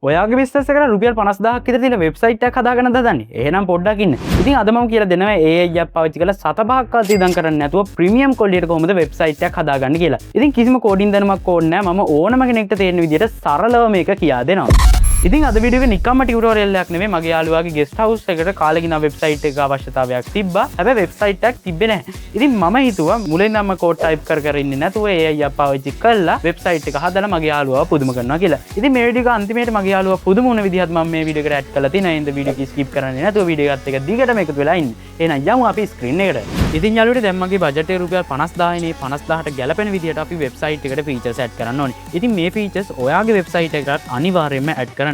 ඔයාගේ බිස්නස් එකට රුපියල් 50000ක් විතර තියෙන වෙබ්සයිට් එකක් හදාගන්න දන්නේ. එහෙනම් පොඩ්ඩක් ඉන්න. ඉතින් අද මම කියලා දෙනවා AI app පාවිච්චි කරලා 7-5ක් ඉදන් කරන්නේ නැතුව ප්‍රීමියම් ක්වොලිටියට කොහොමද වෙබ්සයිට් එකක් හදාගන්න කියලා. ඉතින් කිසිම කෝඩින් දැනුමක් ඕනේ නැහැ. මම ඕනම කෙනෙක්ට තේරෙන විදිහට සරලව මේක කියා දෙනවා. ඉතින් අද වීඩියෝ එක නිකම්ම ටියුටෝරියල් එකක් නෙමෙයි. මගේ යාළුවාගේ ගෙස්ට් හවුස් එකට කාලේ ගිනා වෙබ්සයිට් එක අවශ්‍යතාවයක් තිබ්බා. හැබැයි වෙබ්සයිට් එකක් තිබ්බේ නැහැ. ඉතින් මම හිතුවා මුලින්ම මම කෝඩ් ටයිප් කර ඉන්නේ නැතුව AI app පාවිච්චි කරලා වෙබ්සයිට් එක හදලා මගේ යාළුවාව පුදුම කරනවා කියලා. ඉතින් මේ වීඩියෝ එක අන්තිමේට මගේ යාළුවා පුදුම වුණ විදිහත් මම මේ වීඩියෝ එකට ඇඩ් කරලා තියෙනවා. ඉතින් වීඩියෝ එක ස්කිප් කරන්නේ නැතුව වීඩියෝ එකත් එක්ක දිගටම එකතු වෙලා ඉන්න. එහෙනම් යමු අපි ස්ක්‍රීන් එකට. ඉතින් යාළුවනේ දැන් මගේ බජට් එක රුපියල් 50000 නේ. 50000ට ගැලපෙන විදිහට අපි වෙබ්සයිට් එකට ෆීචර්ස් ඇඩ් කරන්න ඕනේ. ඉතින් මේ ෆීචර්ස් ඔයාගේ වෙබ්සයිට් එකකට අනිවාර්යයෙන්ම ඇඩ් කරන්න.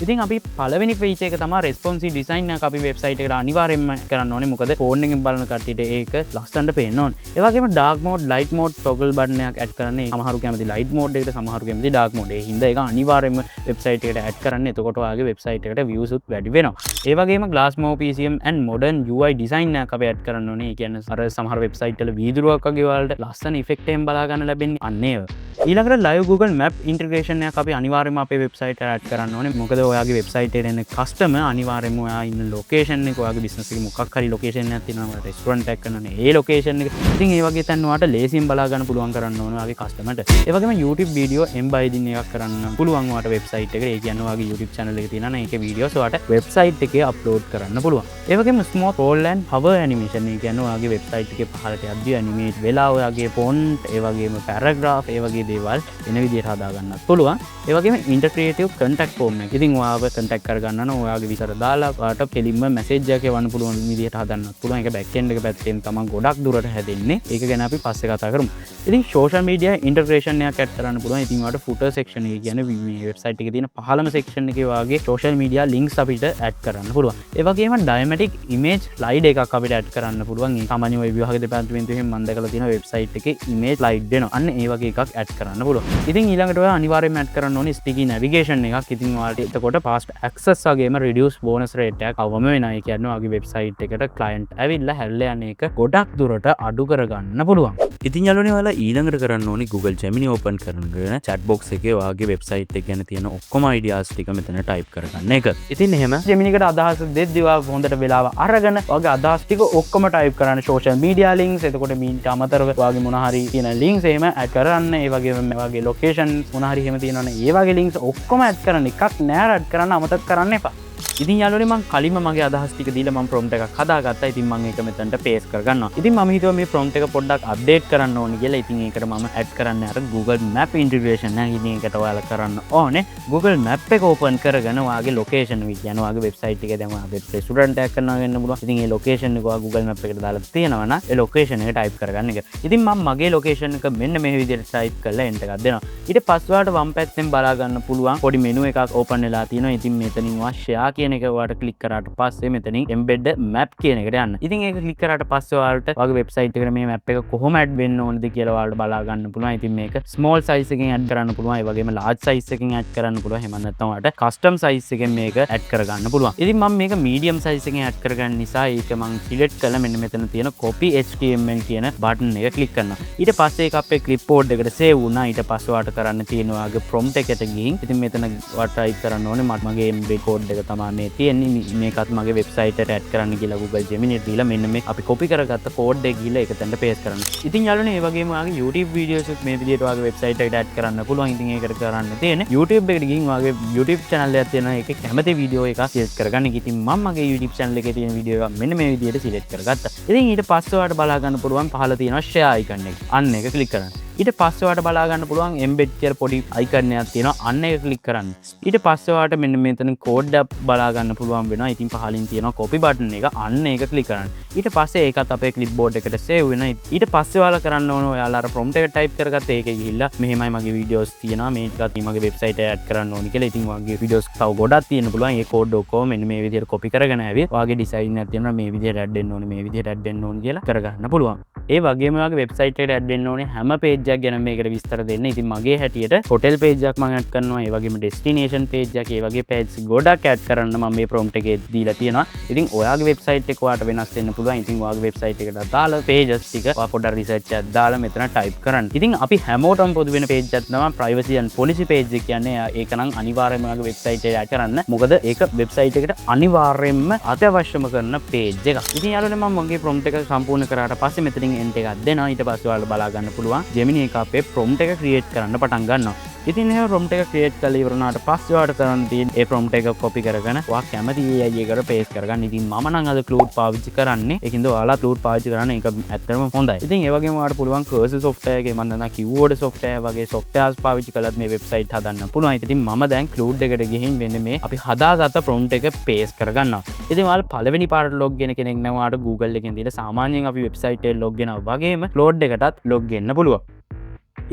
ඉතින් අපි පළවෙනි ෆීචර් එක තමයි responsive design එක අපි වෙබ්සයිට් එකට අනිවාර්යයෙන්ම කරන්න ඕනේ. මොකද ෆෝන් එකෙන් බලන කට්ටියට ඒක ලස්සනට පේන්න ඕනේ. ඒ වගේම dark mode, light mode toggle button එකක් ඇඩ් කරන්න. සමහරු කැමති light mode එකට, සමහරු කැමති dark mode. ඒ හින්දා ඒක අනිවාර්යයෙන්ම වෙබ්සයිට් එකට ඇඩ් කරන්න. එතකොට ඔයාගේ වෙබ්සයිට් එකට views උත් වැඩි වෙනවා. ඒ වගේම glassmore PCM and modern UI design එකක් අපි ඇඩ් කරන්න ඕනේ. ඒ කියන්නේ අර සමහර වෙබ්සයිට් වල වීදුරුවක් වගේ වලට ලස්සන ඉෆෙක්ට් එකෙන් බලා ගන්න ලැබෙන්නේ අන්න ඒව. ඊළඟට live Google Map integration එකක් අපි අනිවාර්යයෙන්ම අපේ වෙබ්සයිට් එකට ඇඩ් කරන්න ඕනේ. මොකද ඔයාගේ වෙබ්සයිට් එකේ කස්ටම අනිවාර්යයෙන්ම ඔයා ඉන්න ලොකේෂන් එක ඔයාගේ බිස්නස් එකේ මොකක් හරි ලොකේෂන් එකක් තියෙනවා රෙස්ටොරන්ට් එකක් කරනනේ ඒ ලොකේෂන් එක. ඉතින් ඒ වගේ තැන් ඔයාලට ලේසියෙන් බලා ගන්න පුළුවන් කරන්න ඕන ඔයාගේ කස්ටමර්ට. ඒ වගේම YouTube වීඩියෝ එම්බෙඩින් එකක් කරන්න පුළුවන් ඔයාලට වෙබ්සයිට් එකට. ඒ කියන්නේ ඔයාගේ YouTube channel එකේ තියෙනවා නම් ඒකේ වීඩියෝස් ඔයාලට වෙබ්සයිට් එකේ අප්ලෝඩ් කරන්න පුළුවන්. ඒ වගේම smooth scroll and hover animation ඒ කියන්නේ ඔයාගේ වෙබ්සයිට් එකේ පහළට යද්දී ඇනිමේට් වෙලා ඔයාගේ font ඒ වගේම paragraph ඒ වගේ දේවල් එන විදිහට හදා ගන්නත් පුළුවන්. ඒ වගේම interactive contact form එක. ඉතින් ඔයාව contact කරගන්න නම් ඔයාගේ විතර දාලා ඔයාලට කෙලින්ම මැසේජ් එකක් එවන්න පුළුවන් විදිහට හදන්නත් පුළුවන්. ඒක බෑක් එන්ඩ් එක පැත්තෙන් තමයි ගොඩක් දුරට හැදෙන්නේ. ඒක ගැන අපි පස්සේ කතා කරමු. ඉතින් social media integration එකක් ඇඩ් කරන්න පුළුවන්. ඉතින් ඔයාලට footer section එක කියන්නේ මේ වෙබ්සයිට් එකේ තියෙන පහළම section එකේ වාගේ social media links අපිට ඇඩ් කරන්න පුළුවන්. ඒ වගේම dynamic image slide එකක් අපිට ඇඩ් කරන්න පුළුවන්. ඒ සාමාන්‍ය වෙබ් විභාග දෙපාර්තමේන්තුවෙන් මම දැකලා තියෙන වෙබ්සයිට් එකේ image slide දෙනවා. අන්න ඒ වගේ එකක් ඇඩ් කරන්න පුළුවන්. ඉතින් ඊළඟට ඔයා අනිවාර්යයෙන්ම ඇඩ් කරන්න ඕනේ sticky navigation එකක්. ඉතින් ඔයාලට එතකොට fast access වගේම reduce bonus rate එකක් අවම වෙනවා. ඒ කියන්නේ ඔයාගේ වෙබ්සයිට් එකට client ඇවිල්ලා හැල්ලා යන එක ගොඩක් දුරට අඩු කරගන්න පුළුවන්. ඉතින් යාළුවනේ ඔයාලා ඊළඟට කරන්න ඕනේ Google Gemini open කරගෙන chat box එකේ ඔයාගේ වෙබ්සයිට් එක ගැන තියෙන ඔක්කොම ideas ටික මෙතන type කරගන්න එක. ඉතින් එහෙම Gemini එකට අදහස් දෙද්දි ඔයා හොඳට වෙලාව අරගෙන ඔයාගේ අදහස් ටික ඔක්කොම type කරන්න. social media links එතකොට මීට අමතරව ඔයාගේ මොන හරි තියෙන links එහෙම add කරන්න. ඒ වගේම ඔයාගේ location මොන හරි එහෙම තියෙනවනේ ඒ වගේ links ඔක්කොම add කරන්න. එකක් නෑ add කරන්න අමතක කරන්න එපා. ඉතින් යාළුවනේ මම කලින්ම මගේ අදහස් ටික දීලා මම prompt එකක් හදාගත්තා. ඉතින් මම ඒක මෙතනට paste කරගන්නවා. ඉතින් මම හිතුවා මේ prompt එක පොඩ්ඩක් update කරන්න ඕනේ කියලා. ඉතින් ඒකට මම add කරන්න අර Google Map integration එක. ඉතින් ඒකට ඔයාලා කරන්න ඕනේ Google Map එක open කරගෙන ඔයාගේ location එක කියන ඔයාගේ website එකේ දැන් ඔයාගේ restaurant එකක් කරනවා වෙන්න පුළුවන්. ඉතින් ඒ location එක ඔයා Google Map එකට දාලා තියෙනවා නම් ඒ location එක type කරගන්න එක. ඉතින් මම මගේ location එක මෙන්න මේ විදිහට type කරලා enter එකක් දෙනවා. ඊට පස්සේ ඔයාලට වම් පැත්තෙන් බලා ගන්න පුළුවන් පොඩි menu එකක් open වෙලා තියෙනවා. ඉතින් මෙතනින් ඔයා share කියන එක ඔයාලට ක්ලික් කරාට පස්සේ මෙතනින් embed map කියන එකට යන්න. ඉතින් ඒක ක්ලික් කරාට පස්සේ ඔයාලට ඔයාගේ වෙබ්සයිට් එකට මේ map එක කොහොම add වෙන්න ඕනද කියලා ඔයාලට බලා ගන්න පුළුවන්. ඉතින් මේක small size එකෙන් add කරන්න පුළුවන්. ඒ වගේම large size එකෙන් add කරන්න පුළුවන්. එහෙම නැත්නම් ඔයාලට custom size එකෙන් මේක add කරගන්න පුළුවන්. ඉතින් මම මේක medium size එකෙන් add කරගන්න නිසා ඒක මම select කරලා මෙන්න මෙතන තියෙන copy HTML කියන button එක click කරනවා. ඊට පස්සේ ඒක අපේ clipboard එකට save වුණා. ඊට පස්සේ ඔයාලට කරන්න තියෙන ඔයාගේ prompt එකට ගිහින් ඉතින් මෙතන ඔයාලට type කරන්න ඕනේ මගේ embed code එක තමයි මේ තියෙන්නේ. මේකත් මගේ වෙබ්සයිට් එකට ඇඩ් කරන්න කියලා Google Gemini එකට දීලා මෙන්න මේ අපි copy කරගත්ත කෝඩ් එක ගිහලා ඒක තැනට paste කරන්න. ඉතින් යාළුවනේ මේ වගේම ඔයාගේ YouTube videos උත් මේ විදිහට ඔයාගේ වෙබ්සයිට් එකට ඇඩ් කරන්න පුළුවන්. ඉතින් ඒකට කරන්න තියෙන්නේ YouTube එකට ගිහින් ඔයාගේ YouTube channel එකක් තියෙනවා. ඒකේ කැමති වීඩියෝ එකක් select කරගන්න. ඉතින් මම මගේ YouTube channel එකේ තියෙන වීඩියෝ එක මෙන්න මේ විදිහට select කරගත්තා. ඉතින් ඊට පස්සේ ඔයාලට බලා ගන්න පුළුවන් පහළ තියෙනවා share icon එක. අන්න එක click කරන්න. ඊට පස්සේ ඔයාලට බලා ගන්න පුළුවන් embed කියලා පොඩි icon එකක් තියෙනවා. අන්න එක click කරන්න. ඊට පස්සේ ඔයාලට මෙන්න මෙතන code එක බලා ගන්න පුළුවන් වෙනවා. ඉතින් පහලින් තියෙනවා copy button එක. අන්න ඒක click කරන්න. ඊට පස්සේ ඒකත් අපේ clipboard එකට save වෙනවා. ඊට පස්සේ ඔයාලා කරන්න ඕන ඔයාලා අර prompt එක type කරගත්ත ඒකේ ගිහිල්ලා මෙහෙමයි මගේ videos තියෙනවා. මේකත් මගේ website එකට add කරන්න ඕනි කියලා. ඉතින් ඔයාගේ videos තව ගොඩක් තියෙන්න පුළුවන්. ඒ code ඔක්කොම මෙන්න මේ විදිහට copy කරගෙන ආවිත් ඔයාගේ design එකක් තියෙනවා. මේ විදිහට add වෙන්න ඕනි, මේ විදිහට add වෙන්න ඕනි කියලා කරගන්න පුළුවන්. ඒ වගේම ඔයාගේ website එකට add වෙන්න ඕනේ හැම page එකක් ගැන මේකට විස්තර දෙන්න. ඉතින් මගේ හැටියට hotel page එකක් මම add කරනවා. ඒ වගේම destination page එකක්, ඒ වගේ page ගොඩක් add කරන්න මම මේ prompt එකේ දීලා තියෙනවා. ඉතින් ඔයාගේ website එක ඔයාලට වෙනස් වෙන්න පුළුවන්. ඉතින් ඔයාගේ වෙබ්සයිට් එකට දාලා pages ටික ඔයා පොඩ්ඩක් research එකක් දාලා මෙතන type කරන්න. ඉතින් අපි හැමෝටම පොදු වෙන page එකක් තමයි privacy and policy page එක කියන්නේ. ඒක නම් අනිවාර්යයෙන්ම ඔයාගේ වෙබ්සයිට් එකට add කරන්න. මොකද ඒක වෙබ්සයිට් එකට අනිවාර්යයෙන්ම අත්‍යවශ්‍යම කරන page එකක්. ඉතින් යාළුවනේ මම මගේ prompt එක සම්පූර්ණ කරාට පස්සේ මෙතනින් end එකක් දෙනවා. ඊට පස්සේ ඔයාලා බලා ගන්න පුළුවන් Gemini එක අපේ prompt එක create කරන්න පටන් ගන්නවා. ඉතින් ඒ prompt එක create කරලා ඉවරනාට පස්සේ ඔයාලට කරන්න තියෙන ඒ prompt එක copy කරගෙන ඔයා කැමති AI එකට paste කරගන්න. ඉතින් මම නම් අද Claude පාවිච්චි කරන්නේ. ඒකින්ද ඔයාලා Claude පාවිච්චි කරන්න ඒක ඇත්තටම හොඳයි. ඉතින් ඒ වගේම ඔයාලට පුළුවන් cursor software එකේ මම දන්නා keyword software වගේ softwares පාවිච්චි කළත් මේ website හදන්න පුළුවන්. ඉතින් මම දැන් Claude එකට ගිහින් වෙන්නේ මේ අපි හදාගත්ත prompt එක paste කරගන්නවා. ඉතින් ඔයාලා පළවෙනි පාරට log වෙන කෙනෙක් නම් ඔයාලට Google එකෙන් දීලා සාමාන්‍යයෙන් අපි website එකට log වෙනවා වගේම Claude එකටත් log වෙන්න පුළුවන්.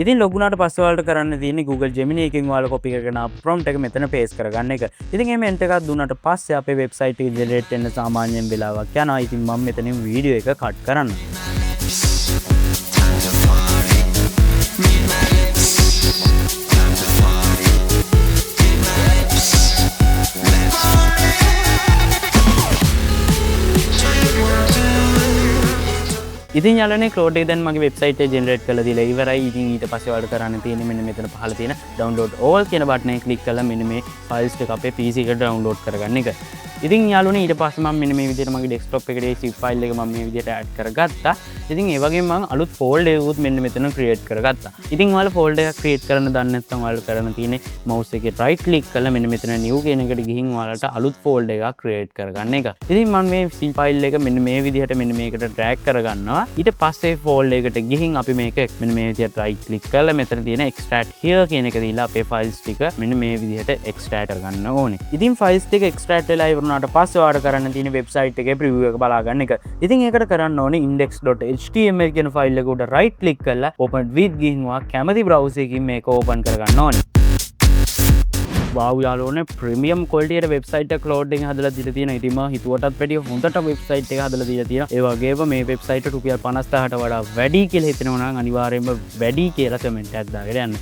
ඉතින් log වුණාට පස්සේ ඔයාලට කරන්න තියෙන්නේ Google Gemini එකෙන් ඔයාලා copy කරගෙන prompt එක මෙතන paste කරගන්න එක. ඉතින් එහෙම enter එකක් දුන්නාට පස්සේ අපේ website එක generate වෙන්න සාමාන්‍යයෙන් වෙලාවක් යනවා. ඉතින් මම මෙතනින් වීඩියෝ එක cut කරන්න. ඉතින් යාළුවනේ Claude එක දැන් මගේ වෙබ්සයිට් එක ජෙනරේට් කරලා දීලා ඉවරයි. ඉතින් ඊට පස්සේ ඔයාලට කරන්න තියෙන්නේ මෙන්න මෙතන පහළ තියෙන download all කියන බටන් එක ක්ලික් කරලා මෙන්න මේ ෆයිල්ස් ටික අපේ PC එකට download කරගන්න එක. ඉතින් යාළුවනේ ඊට පස්සේ මම මෙන්න මේ විදිහට මගේ desktop එකට zip file එක මම මේ විදිහට add කරගත්තා. ඉතින් ඒ වගේම මම අලුත් folder එකකුත් මෙන්න මෙතන create කරගත්තා. ඉතින් ඔයාලා folder එකක් create කරන්න දන්නේ නැත්නම් ඔයාලට කරන්න තියෙන්නේ mouse එකේ right click කරලා මෙන්න මෙතන new කියන එකට ගිහින් ඔයාලට අලුත් folder එකක් create කරගන්න එක. ඉතින් මම මේ zip file එක මෙන්න මේ විදිහට මෙන්න මේකට drag කරගන්නවා. ඊට පස්සේ folder එකට ගිහින් අපි මේක මෙන්න මේ විදිහට right click කරලා මෙතන තියෙන extract here කියන එක දීලා අපේ files ටික මෙන්න මේ විදිහට extract කරගන්න ඕනේ. ඉතින් files ටික extract වෙලා ඉවරනාට පස්සේ ඔයාලට කරන්න තියෙන website එකේ preview එක බලා ගන්න එක. ඉතින් ඒකට කරන්න ඕනේ index.html කියන file එක උඩ right click කරලා open with ගිහින් ඔයා කැමති browser එකකින් මේක open කරගන්න ඕනේ. යාළුවනේ ප්‍රීමියම් ක්වොලිටියට වෙබ්සයිට් එක Claude එකෙන් හදලා දීලා තියෙනවා. ඉතින් මම හිතුවටත් වැඩිය හොඳට වෙබ්සයිට් එක හදලා දීලා තියෙනවා. ඒ වගේම මේ වෙබ්සයිට් එක රුපියල් 50000ට වඩා වැඩි කියලා හිතෙනවා නම් අනිවාර්යයෙන්ම වැඩි කියලා කමෙන්ට් එකක් දාගෙන යන්න.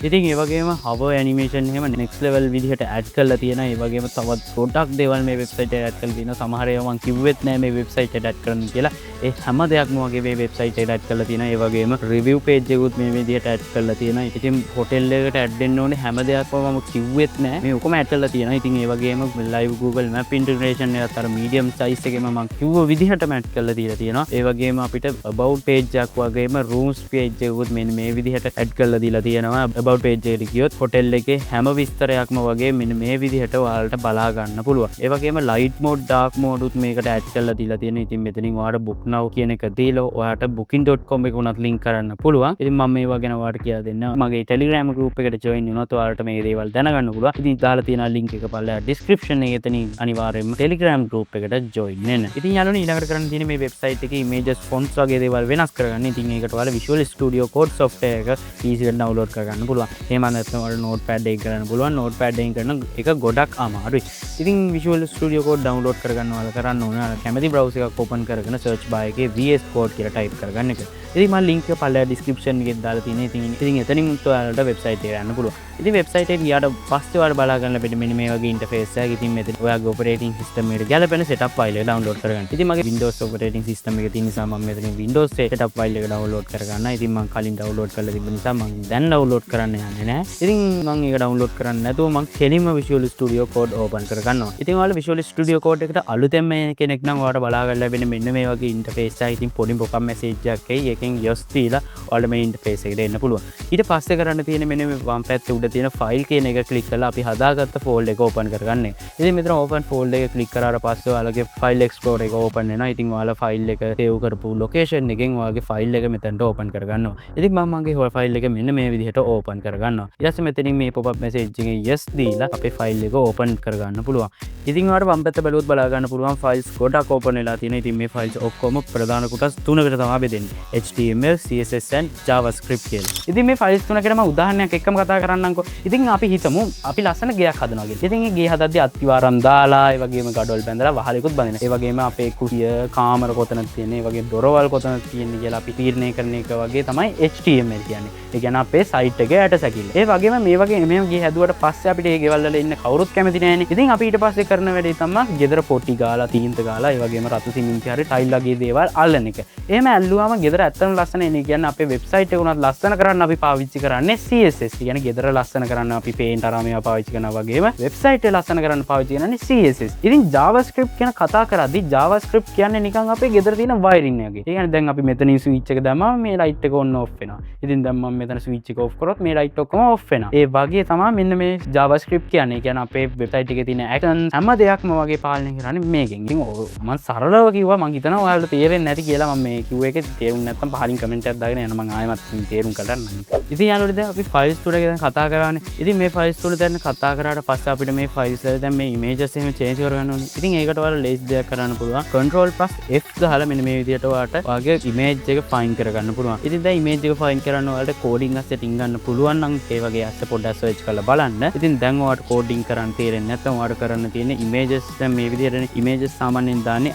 ඉතින් ඒ වගේම hover animation එහෙම next level විදිහට add කරලා තියෙනවා. ඒ වගේම තවත් ගොඩක් දේවල් මේ වෙබ්සයිට් එකට add කරලා තියෙනවා. සමහර ඒවා මම කිව්වෙත් නෑ මේ වෙබ්සයිට් එකට add කරන්න කියලා. ඒ හැම දෙයක්ම වගේ මේ වෙබ්සයිට් එකට add කරලා තියෙනවා. ඒ වගේම review page එකකුත් මේ විදිහට add කරලා තියෙනවා. ඉතින් hotel එකකට add වෙන්න ඕනේ හැම දෙයක්ම මම කිව්වෙත් නෑ. මේ ඔක්කොම add කරලා තියෙනවා. ඉතින් ඒ වගේම live Google Map integration එකත් අර medium size එකේම මම කිව්ව විදිහටම add කරලා දීලා තියෙනවා. ඒ වගේම අපිට about page එකක් වගේම rooms page එකකුත් මෙන්න මේ විදිහට add කරලා දීලා තියෙනවා. about page එකට ගියොත් hotel එකේ හැම විස්තරයක්ම වගේ මෙන්න මේ විදිහට ඔයාලට බලා ගන්න පුළුවන්. ඒ වගේම light mode dark mode උත් මේකට add කරලා දීලා තියෙනවා. ඉතින් මෙතනින් ඔයාලට book now කියන එක දීලා ඔයාලට booking.com එක උනත් link කරන්න පුළුවන්. ඉතින් මම මේවා ගැන ඔයාලට කියලා දෙන්නම්. මගේ Telegram group එකට join වුණොත් ඔයාලට මේ දේවල් දැනගන්න පුළුවන්. ඉතින් දාලා තියෙන link එක පල්ලෙහා description එකේ එතනින් අනිවාර්යයෙන්ම Telegram group එකට join වෙන්න. ඉතින් යාළුවනේ ඊළඟට කරන්න තියෙන්නේ මේ website එකේ images fonts වගේ දේවල් වෙනස් කරගන්න. ඉතින් ඒකට ඔයාලා Visual Studio Code software එක PC එකට download කරගන්න පුළුවන්. එහෙම නැත්නම් ඔයාලා notepad එකකින් කරන්න පුළුවන්. notepad එකකින් කරන එක ගොඩක් අමාරුයි. ඉතින් Visual Studio Code download කරගන්න ඔයාලා කරන්න ඕනේ අර කැමති browser එකක් open කරගෙන search bar එකේ VS Code කියලා type කරගන්න එක. ඉතින් මම link එක පල්ලෙහා description එකේ දාලා තියෙනවා. ඉතින් එතනින් ඔයාලට website එකට යන්න පුළුවන්. ඉතින් website එකට ගියාට පස්සේ ඔයාලා බලා ගන්න ලැබෙන්නේ මෙන්න මේ වගේ interface එකක්. ඉතින් මෙතන ඔයාගේ operating system එකට ගැලපෙන setup file එක download කරගන්න. ඉතින් මගේ Windows operating system එකේ තියෙන නිසා මම මෙතනින් Windows setup file එක download කරගන්නවා. ඉතින් මම කලින් download කරලා තිබ්බ නිසා මම දැන් download කරන්න යන්නේ නැහැ. ඉතින් මම ඒක download කරන්න නැතුව මම කෙලින්ම Visual Studio Code open කරගන්නවා. ඉතින් ඔයාලා Visual Studio Code එකට අලුතෙන් මේ කෙනෙක් නම් ඔයාලට බලා ගන්න ලැබෙන්නේ මෙන්න මේ වගේ interface එකක්. ඉතින් පොඩි pop up message එකක් එයි. ඒකෙන් yes දීලා ඔයාලට මේ interface එකට එන්න පුළුවන්. ඊට පස්සේ කරන්න තියෙන්නේ මෙන්න මේ වම් පැත්තේ උඩ තියෙන file කියන එක click කරලා අපි හදාගත්ත folder එක open කරගන්න. ඉතින් මෙතන open folder එක click කරාට පස්සේ ඔයාලගේ file explorer එක open වෙනවා. ඉතින් ඔයාලා file එක save කරපු location එකෙන් ඔයාගේ file එක මෙතනට open කරගන්නවා. ඉතින් මම මගේ file එක මෙන්න මේ විදිහට open කරගන්නවා. ඊට පස්සේ මෙතනින් මේ pop up message එකෙන් yes දීලා අපේ file එක open කරගන්න පුළුවන්. ඉතින් ඔයාලට වම් පැත්ත බැලුවොත් බලා ගන්න පුළුවන් files ගොඩක් open වෙලා තියෙනවා. ඉතින් මේ files ඔක්කොම ප්‍රධාන කොටස් තුනකට තමයි බෙදෙන්නේ. HTML, CSS and JavaScript කියලා. ඉතින් මේ files තුනකට මම උදාහරණයක් එක්කම කතා කරන්නම් හිතන්නකෝ. ඉතින් අපි හිතමු අපි ලස්සන ගෙයක් හදනවා කියලා. ඉතින් මේ ගේ හදද්දී අත්තිවාරම් දාලා ඒ වගේම ගඩොල් බැඳලා වහලෙකුත් බඳිනවා. ඒ වගේම අපේ කුටිය කාමර කොතනද තියෙන්නේ, ඒ වගේ දොරවල් කොතනද තියෙන්නේ කියලා අපි තීරණය කරන එක වගේ තමයි HTML කියන්නේ. ඒ කියන්නේ අපේ සයිට් එකේ යට සැකිල්ල. ඒ වගේම මේ වගේ මෙහෙම ගේ හැදුවට පස්සේ අපිට මේ ගෙවල් වල ඉන්න කවුරුත් කැමති නෑනේ. ඉතින් අපි ඊට පස්සේ කරන වැඩේ තමයි ගෙදර පොටි ගාලා තීන්ත ගාලා ඒ වගේම රතු සිමෙන්ති හරි ටයිල් වගේ දේවල් අල්ලන එක. එහෙම ඇල්ලුවාම ගෙදර ඇත්තම ලස්සන එන්නේ. කියන්නේ අපේ වෙබ්සයිට් එක උනත් ලස්සන කරන්න අපි පාවිච්චි කරන්නේ CSS. කියන්නේ ගෙදර ලස්සන කරන්න අපි paint අරාමේවා පාවිච්චි කරනවා වගේම වෙබ්සයිට් එක ලස්සන කරන්න පාවිච්චි කරන්නේ CSS. ඉතින් JavaScript කියන කතා කරද්දී JavaScript කියන්නේ නිකන් අපේ ගෙදර තියෙන wiring එක. ඒ කියන්නේ දැන් අපි මෙතනින් switch එක දැම්මම මේ light එක on off වෙනවා. ඉතින් දැන් මම මෙතන switch එක off කරොත් මේ light ඔක්කොම off වෙනවා. ඒ වගේ තමයි මෙන්න මේ JavaScript කියන්නේ. කියන්නේ අපේ වෙබ්සයිට් එකේ තියෙන actions හැම දෙයක්ම වගේ පාලනය කරන්නේ මේකෙන්. ඉතින් මම සරලව කිව්වා මම හිතනවා ඔයාලට තේරෙන්නේ නැති කියලා. මම මේ කිව්ව එකේ තේරුම් නැත්නම් පහලින් කමෙන්ට් එකක් දාගෙන යන්න මම ආයෙමත් තේරුම් කරගන්නම්. ඉතින් යාළුවෝ දැන් අපි ෆයිල්ස් තුල ගැන කතා කරානේ. ඉතින් මේ ෆයිල්ස් තුල දැන් කතා කරාට පස්සේ අපිට මේ ෆයිල්ස් වල දැන් මේ ඉමේජස් එහෙම චේන්ජ් කරගන්න ඕනේ. ඉතින් ඒකට ඔයාලා ලේසි දෙයක් කරන්න පුළුවන්. Ctrl+F ගහලා මෙන්න මේ විදිහට ඔයාලට ඔයාගේ ඉමේජ් එක ෆයින් කරගන්න පුළුවන්. ඉතින් දැන් ඉමේජ් එක ෆයින් කරන්න ඔයාලට කෝඩින් එක සෙටින් ගන්න පුළුවන් නම් ඒ වගේ අස්ස පොඩ්ඩක් සර්ච් කරලා බලන්න. ඉතින් දැන් ඔයාලට කෝඩින් කරන්න තේරෙන්නේ නැත්නම් ඔයාලට කරන්න තියෙන්නේ ඉමේජස් දැන් මේ විදිහටනේ ඉමේජස් සාමාන්‍යයෙන් දාන්නේ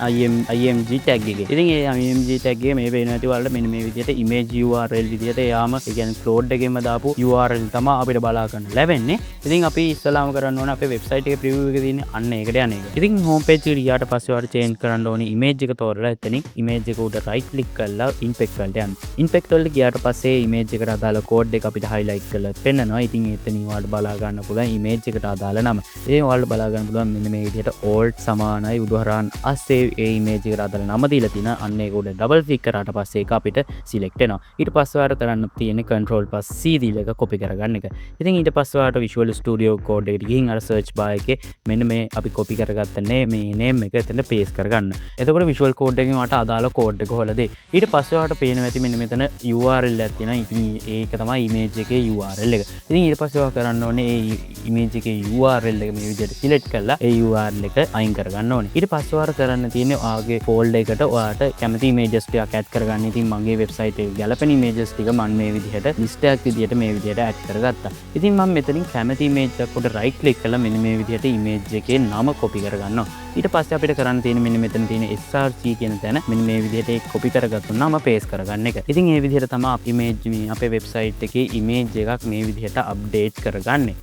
img tag එකේ. ඉතින් ඒ img tag එකේ මේ වෙන නැති ඔයාලට මෙන්න මේ විදිහට image URL විදිහට යාම ඒ කියන්නේ ක්ලෝඩ් එකෙන්ම දාපු URL තමයි අපිට බලා ගන්න ලැබෙන්නේ. ඉතින් අපි ඉස්සලාම කරන්න ඕනේ අපේ වෙබ්සයිට් එකේ ප්‍රිවිව් එකේ තියෙන අන්න ඒකට යන එක. ඉතින් හෝම් පේජ් එකට ගියාට පස්සේ ඔයාලට චේන්ජ් කරන්න ඕනේ ඉමේජ් එක තෝරලා එතනින් ඉමේජ් එක උඩ රයිට් ක්ලික් කරලා ඉන්පෙක්ට් වලට යන්න. ඉන්පෙක්ට් වලට ගියාට පස්සේ ඉමේජ් එකට අදාළ කෝඩ් එක අපිට highlight කරලා පෙන්නනවා. ඉතින් එතනින් ඔයාලට බලා ගන්න පුළුවන් ඉමේජ් එකට අදාළ නම. ඉතින් ඔයාලට බලා ගන්න පුළුවන් මෙන්න මේ විදිහට alt සමානයි උදාහරණ අස්සේ ඒ ඉමේජ් එකට අදාළ නම දීලා තිනා. අන්න ඒක උඩ ඩබල් ක්ලික් කරාට පස්සේ ඒක අපිට සිලෙක්ට් වෙනවා. ඊට පස්සේ ඔයාලට කරන්න තියෙන්නේ Ctrl+C දීලා එක කොපි කරගන්න එක. ඉතින් ඊට පස්සේ ඔයාලට Visual Studio Code එකට ගිහින් අර search bar එකේ මෙන්න මේ අපි කොපි කරගත්ත මේ name එක එතන paste කරගන්න. එතකොට Visual Code එකෙන් ඔයාලට අදාළ code එක හොයලා දෙයි. ඊට පස්සේ ඔයාලට පේනවා ඇති මෙන්න මෙතන URL එකක් තියෙනවා. ඉතින් ඒක තමයි image එකේ URL එක. ඉතින් ඊට පස්සේ ඔයා කරන්න ඕනේ මේ image එකේ URL එක මේ විදිහට select කරලා ඒ URL එක අයින් කරගන්න ඕනේ. ඊට පස්සේ ඔයාලට කරන්න තියෙන්නේ ඔයාගේ folder එකට ඔයාලට කැමති images ටිකක් add කරගන්න. ඉතින් මගේ website එකේ ගැලපෙන images ටික මම මේ විදිහට list එකක් විදිහට මේ විදිහට add කරගත්තා. ඉතින් මම මෙතනින් කැමති image එකක් උඩ right click කරලා මෙන්න මේ විදිහට image එකේ නම copy කරගන්නවා. ඊට පස්සේ අපිට කරන්න තියෙන්නේ මෙන්න මෙතන තියෙන src කියන තැන මෙන්න මේ විදිහට ඒක copy කරගත්තු නම paste කරගන්න එක. ඉතින් මේ විදිහට තමයි අපි image මේ අපේ website එකේ image එකක් මේ විදිහට update කරගන්නේ.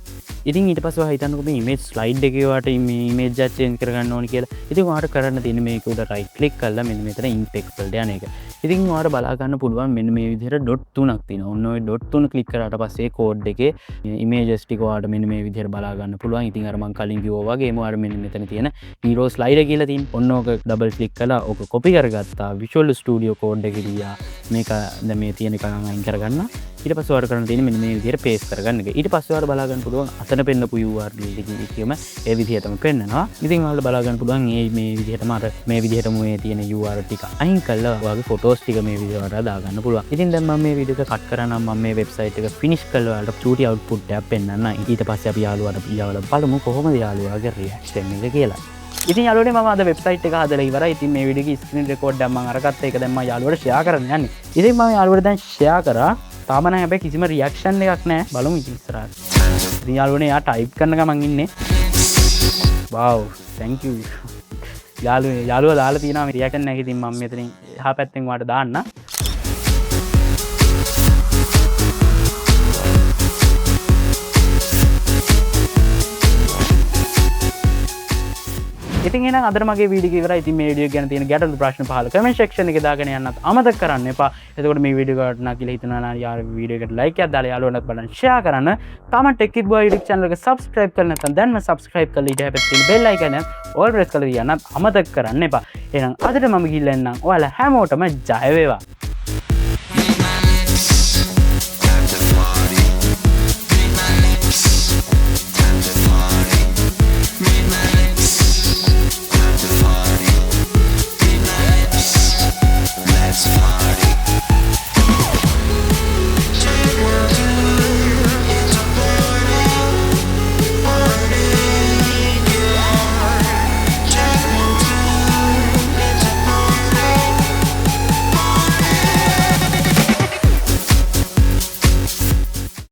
ඉතින් ඊට පස්සේ ඔයා හිතන්නකෝ මේ image slide එකේ වාට මේ image එක change කරගන්න ඕනේ කියලා. ඉතින් ඔයාලට කරන්න තියෙන්නේ මේක උඩ right click කරලා මෙන්න මෙතන impact වලට යන එක. ඉතින් ඔයාලට බලා ගන්න පුළුවන් මෙන්න මේ විදිහට dot 3ක් තියෙනවා. ඔන්න ඔය dot 3 click කරාට පස්සේ code එකේ images ටික ඔයාලට මෙන්න මේ විදිහට බලා ගන්න පුළුවන්. ඉතින් අර මම කලින් කිව්වා වගේම ඔයාලට මෙන්න මෙතන තියෙන hero slide කියලා තියෙන. ඔන්න ඕක double click කළා ඕක copy කරගත්තා. Visual Studio Code එකේ ගියා. මේක දැන් මේ තියෙන එක අයින් කරගන්න. ඊට පස්සේ ඔයාලට කරන්න තියෙන්නේ මෙන්න මේ විදිහට paste කරගන්න එක. ඊට පස්සේ ඔයාලට බලා ගන්න පුළුවන් අතන පෙන්නපු URL එකේම ඒ විදිහටම පෙන්නනවා. ඉතින් ඔයාලට බලා ගන්න පුළුවන් මේ විදිහටම අර මේ විදිහටම මේ තියෙන URL ටික අයින් කළා ඔයාගේ photos ටික මේ විදිහට දාගන්න පුළුවන්. ඉතින් දැන් මම මේ වීඩියෝ එක කට් කරනම් මම මේ වෙබ්සයිට් එක ෆිනිෂ් කළා ඔයාලට චූටි අවුට්පුට් එකක් පෙන්නන්න. ඊට පස්සේ අපි යාළුවාට බලමු කොහොමද යාළුවාගේ රියැක්ෂන් එක කියලා. ඉතින් යාළුවනේ මම අද වෙබ්සයිට් එක හදලා ඉවරයි. ඉතින් මේ වීඩියෝ එකේ ස්ක්‍රීන් රෙකෝඩ් එකක් මම අරගත්තා. ඒක දැන් මම යාළුවාට ෂෙයා කරන්න යන්නේ. ඉතින් මම යාළුවාට දැන් ෂෙයා කරා. තාම නැහැ හැබැයි කිසිම රියැක්ෂන් එකක් නැහැ. බලමු ඉතින් ඉස්සරහට. ඉතින් යාළුවනේ යා ටයිප් කරන ගමන් ඉන්නේ. wow thank you. යාළුවා දාලා තියෙනවා මේ රියැක්ෂන් එක. ඉතින් මම මෙතනින් එහා පැත්තෙන් ඔයාලට දාන්න. ඉතින් එහෙනම් අද මගේ වීඩියෝ එක ඉවරයි. ඉතින් මේ වීඩියෝ ගැන තියෙන ගැටලු ප්‍රශ්න පහල කමෙන්ට් සෙක්ෂන් එකේ දාගෙන යන්නත් අමතක කරන්න එපා. එතකොට මේ වීඩියෝ එකට වටිනා කියලා හිතනවා නම් යාර වීඩියෝ එකට ලයික් එකක් දාලා යාළුවන්ට බලන්න ෂෙයා කරන්න. තාම ටෙක් කිඩ් බොයි YouTube channel එක subscribe කරලා නැත්නම් දැන්ම subscribe කරලා ඊට හැපෙත් තියෙන bell icon එක all press කරලා තියන්නත් අමතක කරන්න එපා. එහෙනම් අදට මම ගිහිල්ලා එන්නම්. ඔයාලා හැමෝටම ජය වේවා.